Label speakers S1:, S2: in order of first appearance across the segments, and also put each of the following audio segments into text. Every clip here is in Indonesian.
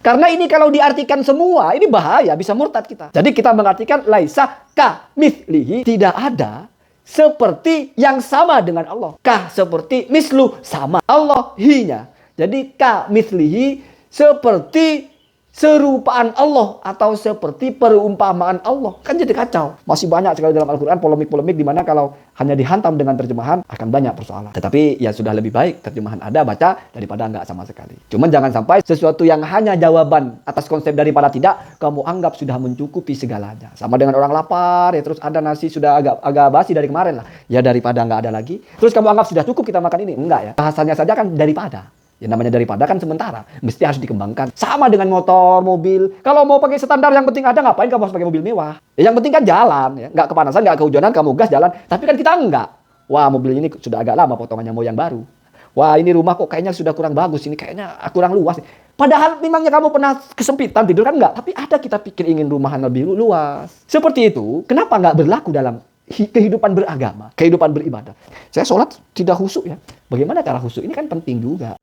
S1: Karena ini kalau diartikan semua, ini bahaya, bisa murtad kita. Jadi kita mengartikan laisa ka mithlihi, tidak ada seperti yang sama dengan Allah. Ka seperti mislu, sama. Allah hinya. Jadi ka mithlihi seperti serupaan Allah atau seperti perumpamaan Allah. Kan jadi kacau. Masih banyak sekali dalam Al-Quran polemik-polemik di mana kalau hanya dihantam dengan terjemahan akan banyak persoalan. Tetapi ya sudah lebih baik terjemahan ada, baca daripada enggak sama sekali. Cuman jangan sampai sesuatu yang hanya jawaban atas konsep daripada tidak, kamu anggap sudah mencukupi segalanya. Sama dengan orang lapar ya, terus ada nasi sudah agak basi dari kemarin lah. Ya daripada enggak ada lagi. Terus kamu anggap sudah cukup kita makan ini. Enggak ya. Bahasanya saja kan daripada. Ya namanya daripada kan sementara, mesti harus dikembangkan. Sama dengan motor, mobil. Kalau mau pakai standar yang penting ada, ngapain kamu harus pakai mobil mewah? Ya, yang penting kan jalan, ya. Nggak kepanasan, nggak kehujanan, kamu gas jalan. Tapi kan kita enggak. Wah, mobil ini sudah agak lama potongannya, mau yang baru. Wah, ini rumah kok kayaknya sudah kurang bagus, ini kayaknya kurang luas. Padahal memangnya kamu pernah kesempitan tidur kan enggak? Tapi ada kita pikir ingin rumahan lebih luas. Seperti itu, kenapa nggak berlaku dalam kehidupan beragama, kehidupan beribadah? Saya sholat tidak khusyuk ya. Bagaimana cara khusyuk? Ini kan penting juga.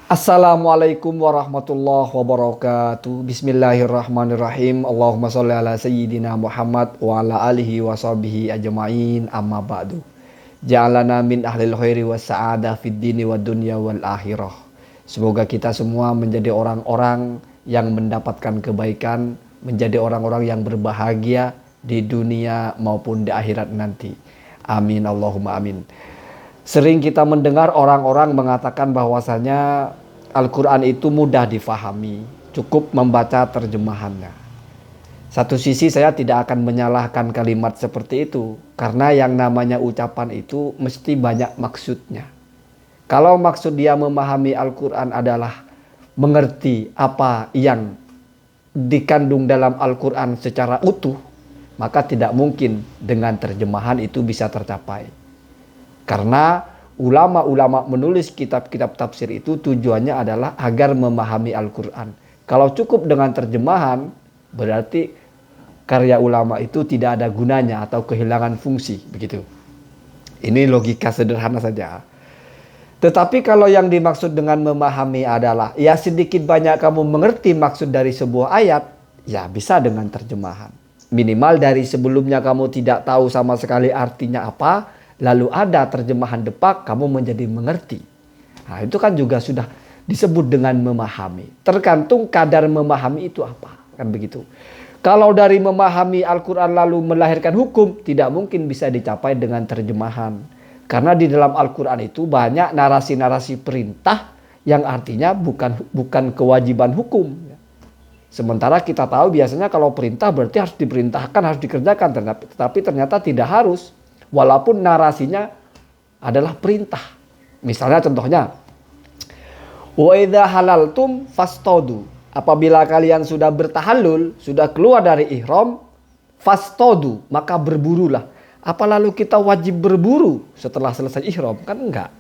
S1: Assalamualaikum warahmatullahi wabarakatuh. Bismillahirrahmanirrahim. Allahumma sholli ala sayyidina Muhammad wa ala alihi wa sahbihi ajma'in, amma ba'du. Ja'alana min ahlil khairi wa sa'adah fid dini wa dunya wal akhirah. Semoga kita semua menjadi orang-orang yang mendapatkan kebaikan, menjadi orang-orang yang berbahagia di dunia maupun di akhirat nanti. Amin Allahumma amin. Sering kita mendengar orang-orang mengatakan bahwasanya Al-Quran itu mudah difahami, cukup membaca terjemahannya. Satu sisi saya tidak akan menyalahkan kalimat seperti itu, karena yang namanya ucapan itu mesti banyak maksudnya. Kalau maksud dia memahami Al-Quran adalah mengerti apa yang dikandung dalam Al-Quran secara utuh, maka tidak mungkin dengan terjemahan itu bisa tercapai. Karena ulama-ulama menulis kitab-kitab tafsir itu tujuannya adalah agar memahami Al-Quran. Kalau cukup dengan terjemahan, berarti karya ulama itu tidak ada gunanya atau kehilangan fungsi. Begitu. Ini logika sederhana saja. Tetapi kalau yang dimaksud dengan memahami adalah ya sedikit banyak kamu mengerti maksud dari sebuah ayat, ya bisa dengan terjemahan. Minimal dari sebelumnya kamu tidak tahu sama sekali artinya apa, lalu ada terjemahan depak, kamu menjadi mengerti. Nah, itu kan juga sudah disebut dengan memahami. Tergantung kadar memahami itu apa. Kan begitu. Kalau dari memahami Al-Quran lalu melahirkan hukum, tidak mungkin bisa dicapai dengan terjemahan. Karena di dalam Al-Quran itu banyak narasi-narasi perintah yang artinya bukan kewajiban hukum. Sementara kita tahu biasanya kalau perintah berarti harus diperintahkan, harus dikerjakan. Tetapi ternyata tidak harus. Walaupun narasinya adalah perintah. Misalnya contohnya, wa idza halaltum fastaudu. Apabila kalian sudah bertahallul, sudah keluar dari ihram, fastaudu, maka berburulah. Apa lalu kita wajib berburu setelah selesai ihram? Kan enggak.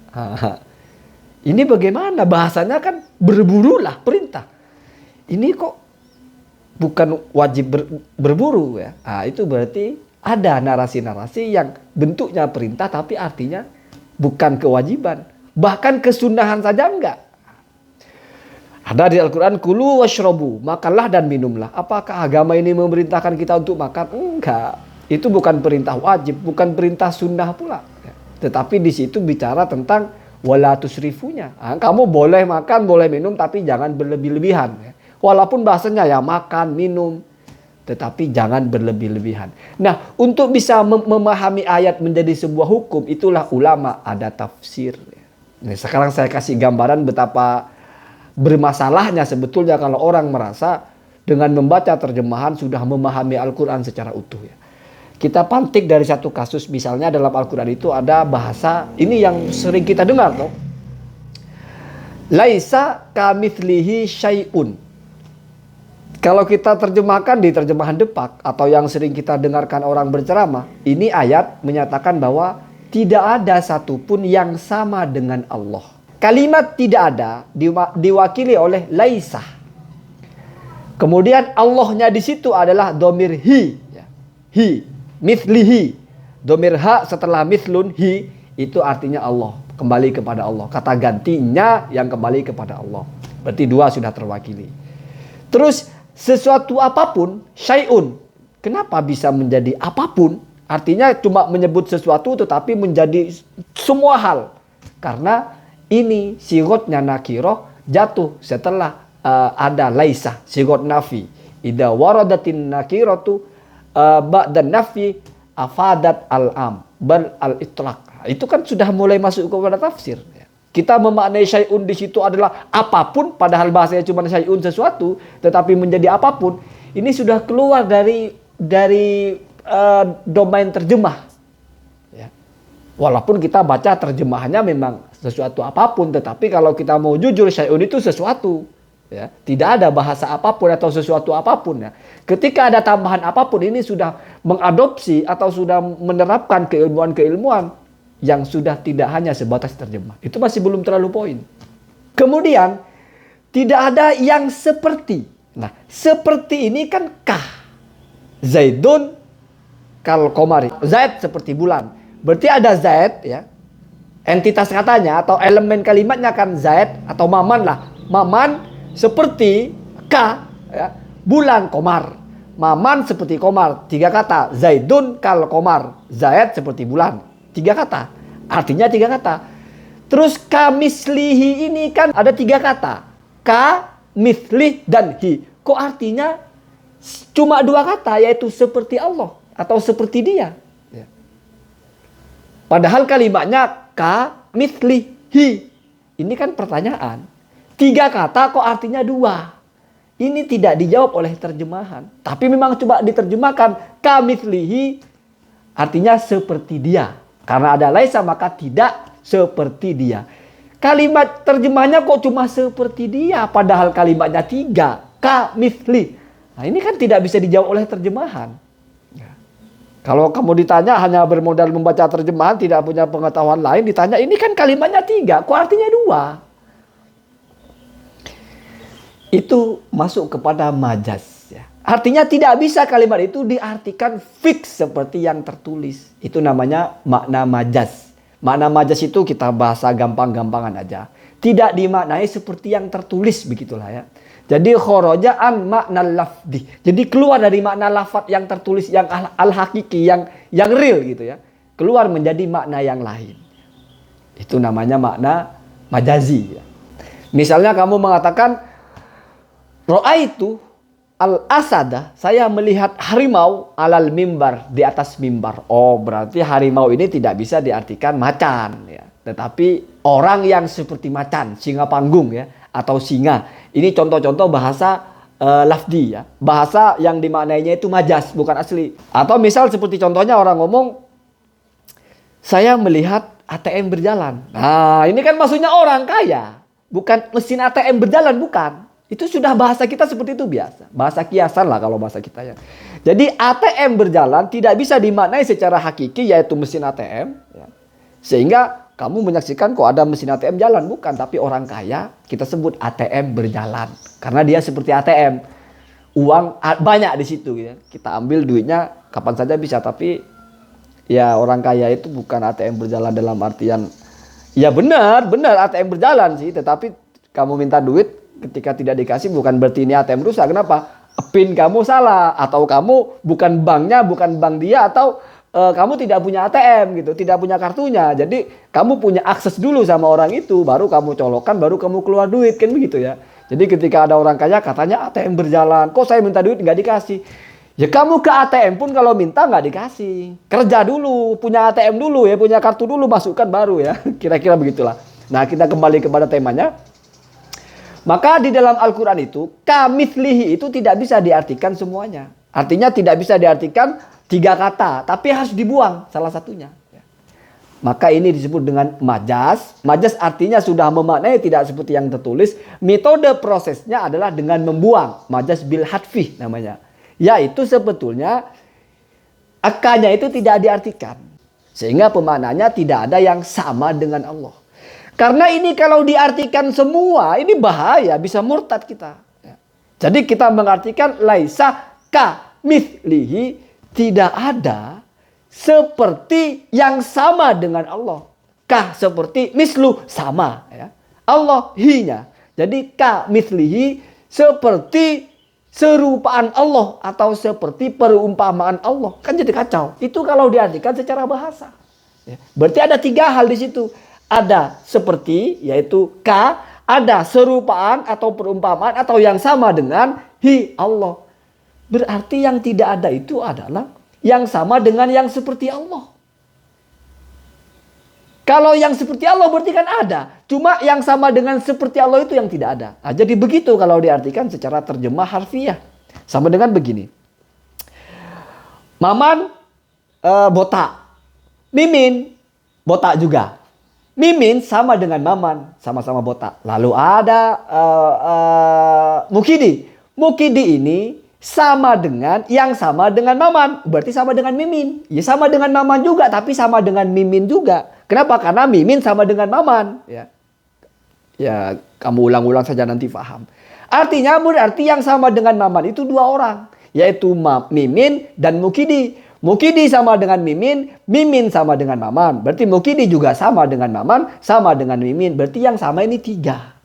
S1: Ini bagaimana? Bahasanya kan berburulah, perintah. Ini kok bukan wajib berburu ya? Nah, itu berarti ada narasi-narasi yang bentuknya perintah tapi artinya bukan kewajiban. Bahkan kesunahan saja enggak. Ada di Al-Quran, kulu washrobu, makanlah dan minumlah. Apakah agama ini memerintahkan kita untuk makan? Enggak. Itu bukan perintah wajib, bukan perintah sunnah pula. Tetapi di situ bicara tentang wala tusrifunya. Nah, kamu boleh makan, boleh minum, tapi jangan berlebih-lebihan. Walaupun bahasanya ya makan, minum, tetapi jangan berlebih-lebihan. Nah, untuk bisa memahami ayat menjadi sebuah hukum, itulah ulama ada tafsir. Nah, sekarang saya kasih gambaran betapa bermasalahnya sebetulnya kalau orang merasa dengan membaca terjemahan sudah memahami Al-Quran secara utuh. Ya. Kita pantik dari satu kasus, misalnya dalam Al-Quran itu ada bahasa, ini yang sering kita dengar toh. Laisa kamitslihi syai'un. Kalau kita terjemahkan di terjemahan depak atau yang sering kita dengarkan orang berceramah, ini ayat menyatakan bahwa tidak ada satupun yang sama dengan Allah. Kalimat tidak ada diwakili oleh laisa. Kemudian Allahnya di situ adalah domir hi, hi, mithlihi. Domir ha setelah mithlun hi itu artinya Allah. kembali kepada Allah. Kata gantinya yang kembali kepada Allah. Berarti dua sudah terwakili. Terus sesuatu apapun, syai'un. Kenapa bisa menjadi apapun? Artinya cuma menyebut sesuatu tetapi menjadi semua hal. Karena ini sigotnya nakiroh jatuh setelah ada laisah, sigot nafi. Idza waradatin nakiratu ba'da nafi afadat al-am bal al-itlaq. Itu kan sudah mulai masuk kepada tafsir. Kita memaknai syai'un di situ adalah apapun, padahal bahasanya cuma syai'un sesuatu, tetapi menjadi apapun. Ini sudah keluar dari domain terjemah. Ya. Walaupun kita baca terjemahannya memang sesuatu apapun, tetapi kalau kita mau jujur syai'un itu sesuatu. Ya. Tidak ada bahasa apapun atau sesuatu apapun. Ya. Ketika ada tambahan apapun, ini sudah mengadopsi atau sudah menerapkan keilmuan-keilmuan yang sudah tidak hanya sebatas terjemah. Itu masih belum terlalu poin. Kemudian tidak ada yang seperti. Nah, seperti ini kan kah. Zaidun kal komari. Zaid seperti bulan. Berarti ada Zaid ya. Entitas katanya atau elemen kalimatnya kan Zaid atau Maman lah. Maman seperti ka ya. Bulan komar. Maman seperti komar. 3 kata. Zaidun kal komar. Zaid seperti bulan. 3 kata. Artinya 3 kata. Terus kamislihi ini kan ada 3 kata. Ka, mislih, dan hi. Kok artinya cuma 2 kata, yaitu seperti Allah atau seperti dia. Ya. Padahal kalimatnya ka, mislih, hi. Ini kan pertanyaan. 3 kata kok artinya 2. Ini tidak dijawab oleh terjemahan. Tapi memang coba diterjemahkan. Ka, mislihi artinya seperti dia. Karena ada laisa maka tidak seperti dia. Kalimat terjemahnya kok cuma seperti dia. Padahal kalimatnya 3. Ka misli. Nah ini kan tidak bisa dijawab oleh terjemahan. Ya. Kalau kamu ditanya hanya bermodal membaca terjemahan. Tidak punya pengetahuan lain. Ditanya ini kan kalimatnya 3. Kok artinya 2? Itu masuk kepada majaz. Artinya tidak bisa kalimat itu diartikan fix seperti yang tertulis. Itu namanya makna majaz. Makna majaz itu kita bahasa gampang-gampangan aja. Tidak dimaknai seperti yang tertulis, begitulah ya. Jadi khoroja an makna lafdi. Jadi keluar dari makna lafaz yang tertulis, yang al-hakiki, yang real gitu ya. Keluar menjadi makna yang lain. Itu namanya makna majazi. Ya. Misalnya kamu mengatakan ro'aitu al-asada, saya melihat harimau alal mimbar, di atas mimbar. Oh, berarti harimau ini tidak bisa diartikan macan ya. Tetapi orang yang seperti macan, singa panggung ya, atau singa. Ini contoh-contoh bahasa lafdi ya. Bahasa yang dimaknainya itu majaz, bukan asli. Atau misal seperti contohnya orang ngomong, saya melihat ATM berjalan. Nah, ini kan maksudnya orang kaya. Bukan mesin ATM berjalan, bukan. Itu sudah bahasa kita seperti itu biasa. Bahasa kiasan lah kalau bahasa kita ya. Jadi ATM berjalan tidak bisa dimaknai secara hakiki yaitu mesin ATM. Ya. Sehingga kamu menyaksikan kok ada mesin ATM jalan. Bukan, tapi orang kaya kita sebut ATM berjalan. Karena dia seperti ATM. Uang banyak di situ. Ya. Kita ambil duitnya kapan saja bisa. Tapi ya orang kaya itu bukan ATM berjalan dalam artian. Ya benar ATM berjalan sih. Tetapi kamu minta duit. Ketika tidak dikasih bukan berarti ini ATM rusak. Kenapa? PIN kamu salah. Atau kamu bukan banknya, bukan bank dia. Atau kamu tidak punya ATM gitu. Tidak punya kartunya. Jadi kamu punya akses dulu sama orang itu. Baru kamu colokkan, baru kamu keluar duit. Kan begitu ya. Jadi ketika ada orang kaya katanya ATM berjalan. Kok saya minta duit nggak dikasih? Ya kamu ke ATM pun kalau minta nggak dikasih. Kerja dulu. Punya ATM dulu ya. Punya kartu dulu masukkan baru ya. Kira-kira begitulah. Nah kita kembali kepada temanya. Maka di dalam Al-Quran itu, kamitslihi itu tidak bisa diartikan semuanya. Artinya tidak bisa diartikan 3 kata, tapi harus dibuang salah satunya. Maka ini disebut dengan majaz. Majaz artinya sudah memaknai tidak seperti yang tertulis. Metode prosesnya adalah dengan membuang. Majaz bil hadfi namanya. Yaitu sebetulnya akanya itu tidak diartikan. Sehingga pemaknanya tidak ada yang sama dengan Allah. Karena ini kalau diartikan semua, ini bahaya, bisa murtad kita. Jadi kita mengartikan laisa ka mithlihi, tidak ada seperti yang sama dengan Allah. Ka seperti mislu, sama. Ya. Allah hi-nya. Jadi ka mislihi seperti serupaan Allah atau seperti perumpamaan Allah. Kan jadi kacau. Itu kalau diartikan secara bahasa. Ya. Berarti ada 3 hal di situ. Ada seperti, yaitu ka. Ada serupaan atau perumpamaan atau yang sama dengan hi Allah. Berarti yang tidak ada itu adalah yang sama dengan yang seperti Allah. Kalau yang seperti Allah berarti kan ada. Cuma yang sama dengan seperti Allah itu yang tidak ada. Nah, jadi begitu kalau diartikan secara terjemah harfiah. Sama dengan begini. Maman botak. Mimin botak juga. Mimin sama dengan Maman. Sama-sama botak. Lalu ada Mukidi. Mukidi ini sama dengan yang sama dengan Maman. Berarti sama dengan Mimin. Ya sama dengan Maman juga. Tapi sama dengan Mimin juga. Kenapa? Karena Mimin sama dengan Maman. Ya, kamu ulang-ulang saja nanti paham. Artinya berarti yang sama dengan Maman itu 2 orang. Yaitu Mimin dan Mukidi. Mukidi sama dengan Mimin. Mimin sama dengan Maman. Berarti Mukidi juga sama dengan Maman. Sama dengan Mimin. Berarti yang sama ini 3.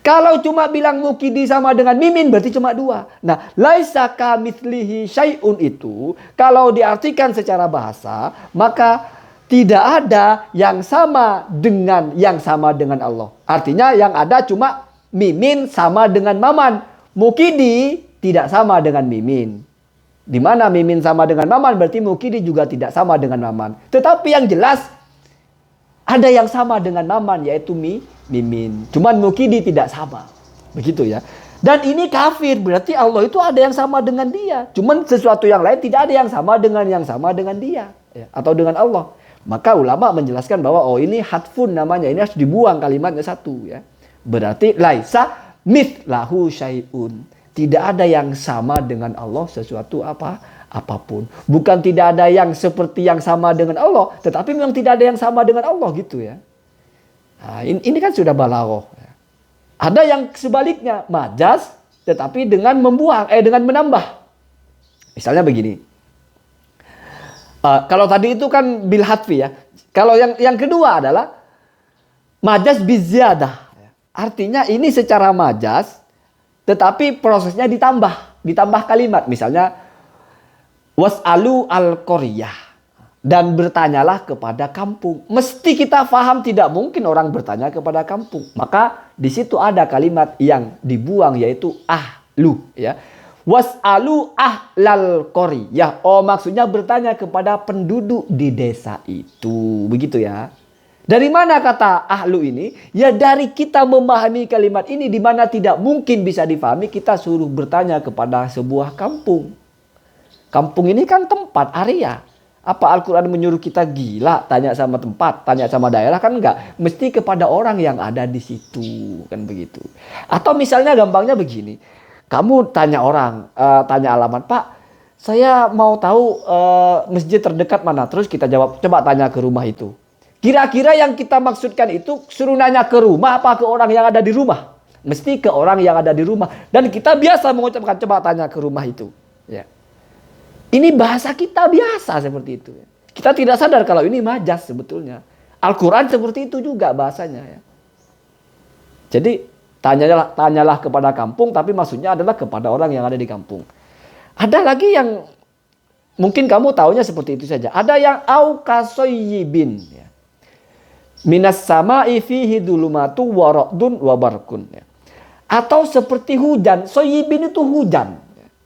S1: Kalau cuma bilang Mukidi sama dengan Mimin berarti cuma 2. Nah, laisa kamitslihi syai'un itu kalau diartikan secara bahasa maka tidak ada yang sama dengan Allah. Artinya yang ada cuma Mimin sama dengan Maman. Mukidi tidak sama dengan Mimin. Di mana Mimin sama dengan Maman berarti Mukidi juga tidak sama dengan Maman. Tetapi yang jelas ada yang sama dengan Maman yaitu Mimin. Cuman Mukidi tidak sama. Begitu ya. Dan ini kafir. Berarti Allah itu ada yang sama dengan dia. Cuman sesuatu yang lain tidak ada yang sama dengan dia. Ya, atau dengan Allah. Maka ulama menjelaskan bahwa ini hatfun namanya. Ini harus dibuang kalimatnya 1 ya. Berarti laisa mithlahu syai'un. Tidak ada yang sama dengan Allah sesuatu apapun. Bukan tidak ada yang seperti yang sama dengan Allah. Tetapi memang tidak ada yang sama dengan Allah gitu ya. Nah, ini kan sudah balaghah. Ada yang sebaliknya. Majaz tetapi dengan dengan menambah. Misalnya begini. Kalau tadi itu kan bil hatfi ya. Kalau yang kedua adalah majaz biziyadah. Artinya ini secara majaz tetapi prosesnya ditambah kalimat. Misalnya was'alu al-qaryah dan bertanyalah kepada kampung. Mesti kita paham tidak mungkin orang bertanya kepada kampung. Maka di situ ada kalimat yang dibuang yaitu ahlu ya. Was'alu ahlal qaryah. Maksudnya bertanya kepada penduduk di desa itu. Begitu ya. Dari mana kata ahlu ini? Ya dari kita memahami kalimat ini di mana tidak mungkin bisa difahami kita suruh bertanya kepada sebuah kampung. Kampung ini kan tempat, area. Apa Al-Quran menyuruh kita gila tanya sama tempat, tanya sama daerah? Kan enggak. Mesti kepada orang yang ada di situ. Kan begitu. Atau misalnya gampangnya begini. Kamu tanya orang, tanya alamat. Pak, saya mau tahu masjid terdekat mana. Terus kita jawab, coba tanya ke rumah itu. Kira-kira yang kita maksudkan itu suruh nanya ke rumah apa ke orang yang ada di rumah? Mesti ke orang yang ada di rumah. Dan kita biasa mengucapkan coba tanya ke rumah itu. Ya. Ini bahasa kita biasa seperti itu. Kita tidak sadar kalau ini majaz sebetulnya. Al-Quran seperti itu juga bahasanya. Ya. Jadi tanyalah kepada kampung tapi maksudnya adalah kepada orang yang ada di kampung. Ada lagi yang mungkin kamu tahunya seperti itu saja. Ada yang au kasoyibin. Ya. Minas sama'i fihi dhulumatu wa ra'dun wa barqun. Atau seperti hujan. Soyibin itu hujan.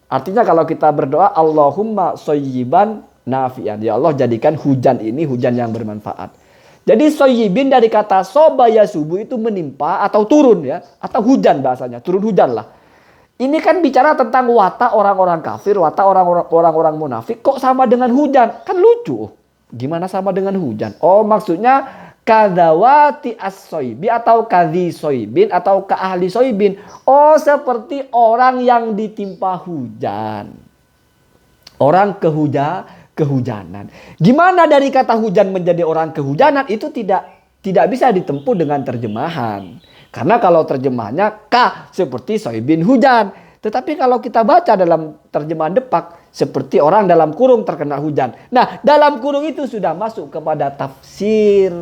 S1: Artinya kalau kita berdoa Allahumma soyiban nafi'an. Ya Allah jadikan hujan ini hujan yang bermanfaat. Jadi soyibin dari kata sobaya subuh itu menimpa atau turun ya. Atau hujan bahasanya. Turun hujan lah. Ini kan bicara tentang watak orang-orang kafir. Watak orang-orang munafik. Kok sama dengan hujan? Kan lucu. Gimana sama dengan hujan? Maksudnya kadawati as-soybi atau kadhi soybin atau keahli soybin. Seperti orang yang ditimpa hujan. Orang kehujanan. Gimana dari kata hujan menjadi orang kehujanan? Itu tidak bisa ditempuh dengan terjemahan. Karena kalau terjemahannya seperti soybin hujan. Tetapi kalau kita baca dalam terjemahan Depak, seperti orang dalam kurung terkena hujan. Nah, dalam kurung itu sudah masuk kepada tafsir.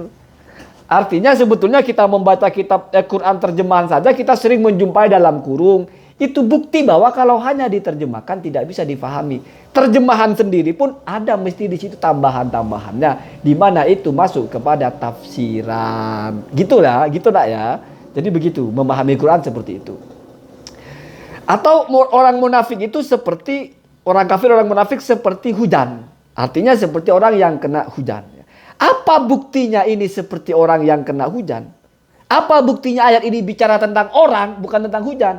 S1: Artinya sebetulnya kita membaca kitab Quran terjemahan saja kita sering menjumpai dalam kurung. Itu bukti bahwa kalau hanya diterjemahkan tidak bisa difahami. Terjemahan sendiri pun ada mesti di situ tambahan-tambahannya, di mana itu masuk kepada tafsiran. Gitulah, gitu nak ya. Jadi begitu memahami Quran seperti itu. Atau orang munafik itu seperti orang kafir, orang munafik seperti hujan. Artinya seperti orang yang kena hujan. Apa buktinya ini seperti orang yang kena hujan? Apa buktinya ayat ini bicara tentang orang, bukan tentang hujan?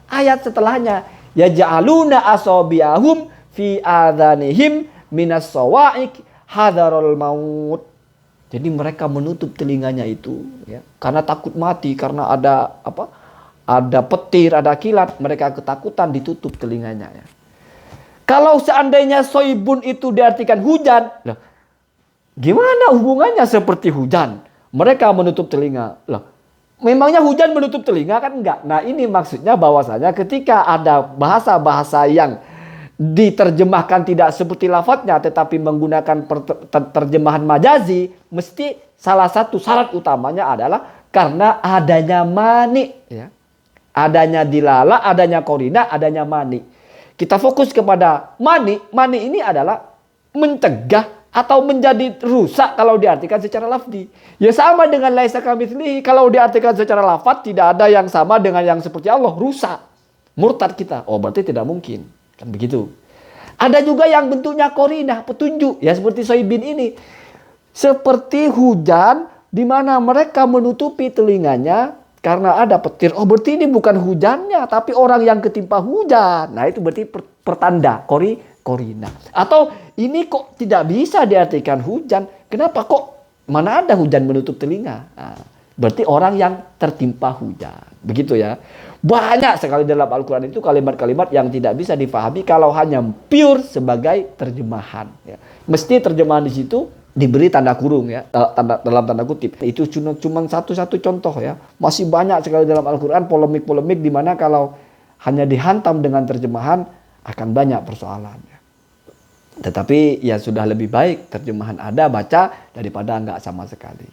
S1: Ayat setelahnya, yaj'aluna asabi'ahum fi adhanihim minas sawa'iq hadarul maut. Jadi mereka menutup telinganya itu ya, karena takut mati, karena ada apa? Ada petir, ada kilat, mereka ketakutan ditutup telinganya ya. Kalau seandainya soibun itu diartikan hujan, loh, gimana hubungannya seperti hujan? Mereka menutup telinga. Loh, memangnya hujan menutup telinga kan enggak? Nah ini maksudnya bahwasanya ketika ada bahasa-bahasa yang diterjemahkan tidak seperti lafadznya tetapi menggunakan terjemahan majazi, mesti salah satu syarat utamanya adalah karena adanya mani ya. Adanya dilala, adanya korina, adanya mani. Kita fokus kepada mani. Mani ini adalah mencegah atau menjadi rusak kalau diartikan secara lafzi. Ya sama dengan laisa kamitslihi, kalau diartikan secara lafaz tidak ada yang sama dengan yang seperti Allah, rusak. Murtad kita. Oh, berarti tidak mungkin. Kan begitu. Ada juga yang bentuknya korinah, petunjuk, ya seperti soibin ini. Seperti hujan di mana mereka menutupi telinganya karena ada petir. Oh, berarti ini bukan hujannya, tapi orang yang ketimpa hujan. Nah, itu berarti pertanda korina. Atau ini kok tidak bisa diartikan hujan. Kenapa kok mana ada hujan menutup telinga? Nah, berarti orang yang tertimpa hujan. Begitu ya. Banyak sekali dalam Al-Quran itu kalimat-kalimat yang tidak bisa difahami kalau hanya pure sebagai terjemahan. Ya. Mesti terjemahan di situ diberi tanda kurung ya, dalam tanda kutip. Itu cuma satu-satu contoh ya. Masih banyak sekali dalam Al-Quran polemik-polemik di mana kalau hanya dihantam dengan terjemahan akan banyak persoalannya. Tetapi ya sudah lebih baik terjemahan ada, baca daripada enggak sama sekali.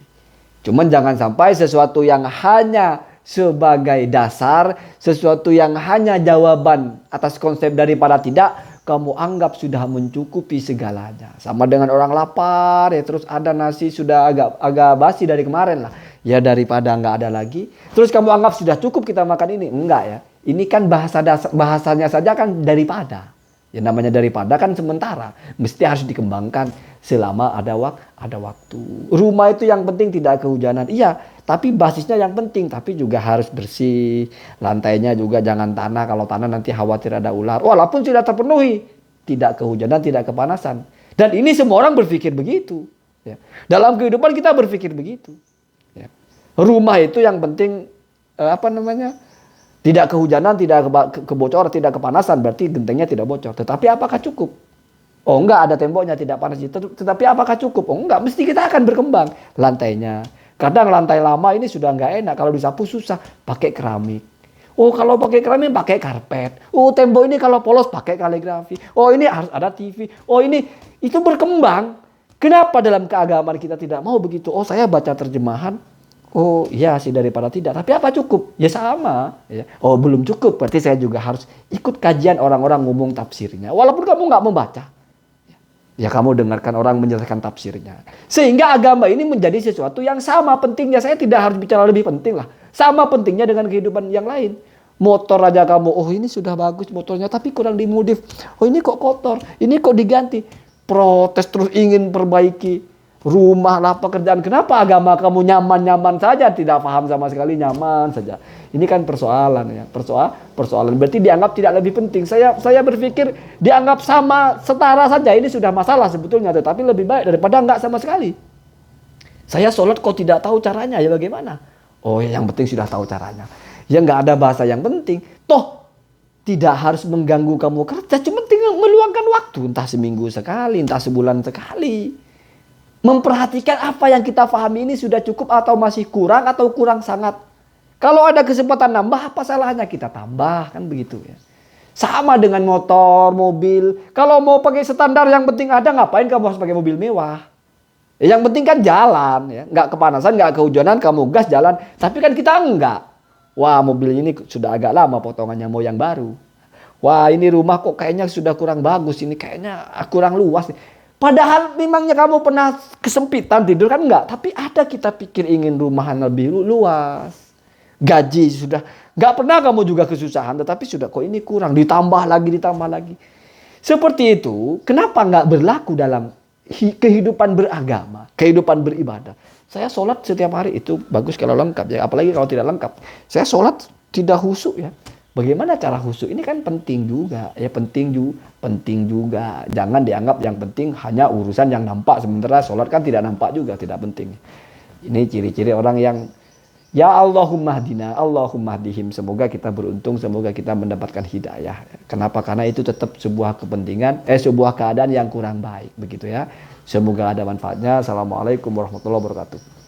S1: Cuman jangan sampai sesuatu yang hanya sebagai dasar, sesuatu yang hanya jawaban atas konsep daripada tidak, kamu anggap sudah mencukupi segalanya. Sama dengan orang lapar ya, terus ada nasi sudah agak basi dari kemarin lah. Ya daripada enggak ada lagi. Terus kamu anggap sudah cukup kita makan ini. Enggak ya. Ini kan bahasanya saja kan daripada. Ya namanya daripada kan sementara. Mesti harus dikembangkan selama ada waktu. Rumah itu yang penting tidak kehujanan. Iya, tapi basisnya yang penting. Tapi juga harus bersih. Lantainya juga jangan tanah. Kalau tanah nanti khawatir ada ular. Walaupun sudah terpenuhi. Tidak kehujanan, tidak kepanasan. Dan ini semua orang berpikir begitu. Ya. Dalam kehidupan kita berpikir begitu. Ya. Rumah itu yang penting tidak kehujanan, tidak kebocoran, tidak kepanasan. Berarti gentengnya tidak bocor. Tetapi apakah cukup? Oh enggak, ada temboknya tidak panas. Tetapi apakah cukup? Oh enggak, mesti kita akan berkembang. Lantainya. Kadang lantai lama ini sudah enggak enak. Kalau disapu susah. Pakai keramik. Oh kalau pakai keramik pakai karpet. Oh tembok ini kalau polos pakai kaligrafi. Oh ini harus ada TV. Oh ini. Itu berkembang. Kenapa dalam keagamaan kita tidak mau begitu? Oh saya baca terjemahan. Oh iya sih daripada tidak. Tapi apa cukup? Ya sama. Ya. Oh belum cukup. Berarti saya juga harus ikut kajian orang-orang ngomong tafsirnya. Walaupun kamu nggak membaca. Ya kamu dengarkan orang menjelaskan tafsirnya. Sehingga agama ini menjadi sesuatu yang sama pentingnya. Saya tidak harus bicara lebih penting lah. Sama pentingnya dengan kehidupan yang lain. Motor aja kamu. Oh ini sudah bagus motornya. Tapi kurang dimodif. Oh ini kok kotor. Ini kok diganti. Protes terus ingin perbaiki. Rumah lah pekerjaan. Kenapa agama kamu nyaman-nyaman saja, tidak paham sama sekali, nyaman saja. Ini kan persoalan ya, persoalan. Berarti dianggap tidak lebih penting. Saya berpikir dianggap sama setara saja. Ini sudah masalah sebetulnya, tetapi lebih baik daripada enggak sama sekali. Saya sholat kok tidak tahu caranya, ya bagaimana? Oh ya yang penting sudah tahu caranya. Ya enggak ada bahasa yang penting. Toh tidak harus mengganggu kamu kerja, cuma tinggal meluangkan waktu, entah seminggu sekali, entah sebulan sekali. Memperhatikan apa yang kita pahami ini sudah cukup atau masih kurang atau kurang sangat. Kalau ada kesempatan nambah, apa salahnya kita tambah, kan begitu ya. Sama dengan motor, mobil. Kalau mau pakai standar yang penting ada, ngapain kamu harus pakai mobil mewah? Ya, yang penting kan jalan, ya. Nggak kepanasan, nggak kehujanan, kamu gas jalan. Tapi kan kita enggak. Wah, mobil ini sudah agak lama potongannya, mau yang baru. Wah, ini rumah kok kayaknya sudah kurang bagus, ini kayaknya kurang luas nih. Padahal memangnya kamu pernah kesempitan tidur kan enggak? Tapi ada kita pikir ingin rumahan lebih luas. Gaji sudah, nggak pernah kamu juga kesusahan, tetapi sudah kok ini kurang, ditambah lagi, ditambah lagi. Seperti itu, kenapa nggak berlaku dalam kehidupan beragama, kehidupan beribadah? Saya sholat setiap hari itu bagus kalau lengkap ya, apalagi kalau tidak lengkap. Saya sholat tidak khusyuk ya. Bagaimana cara khusyuk? Ini kan penting juga, ya penting juga. Jangan dianggap yang penting hanya urusan yang nampak, sementara sholat kan tidak nampak juga, tidak penting. Ini ciri-ciri orang yang ya Allahumma hdina, Allahumma hdihim. Semoga kita beruntung, semoga kita mendapatkan hidayah. Kenapa? Karena itu tetap sebuah kepentingan, sebuah keadaan yang kurang baik, begitu ya. Semoga ada manfaatnya. Assalamualaikum warahmatullahi wabarakatuh.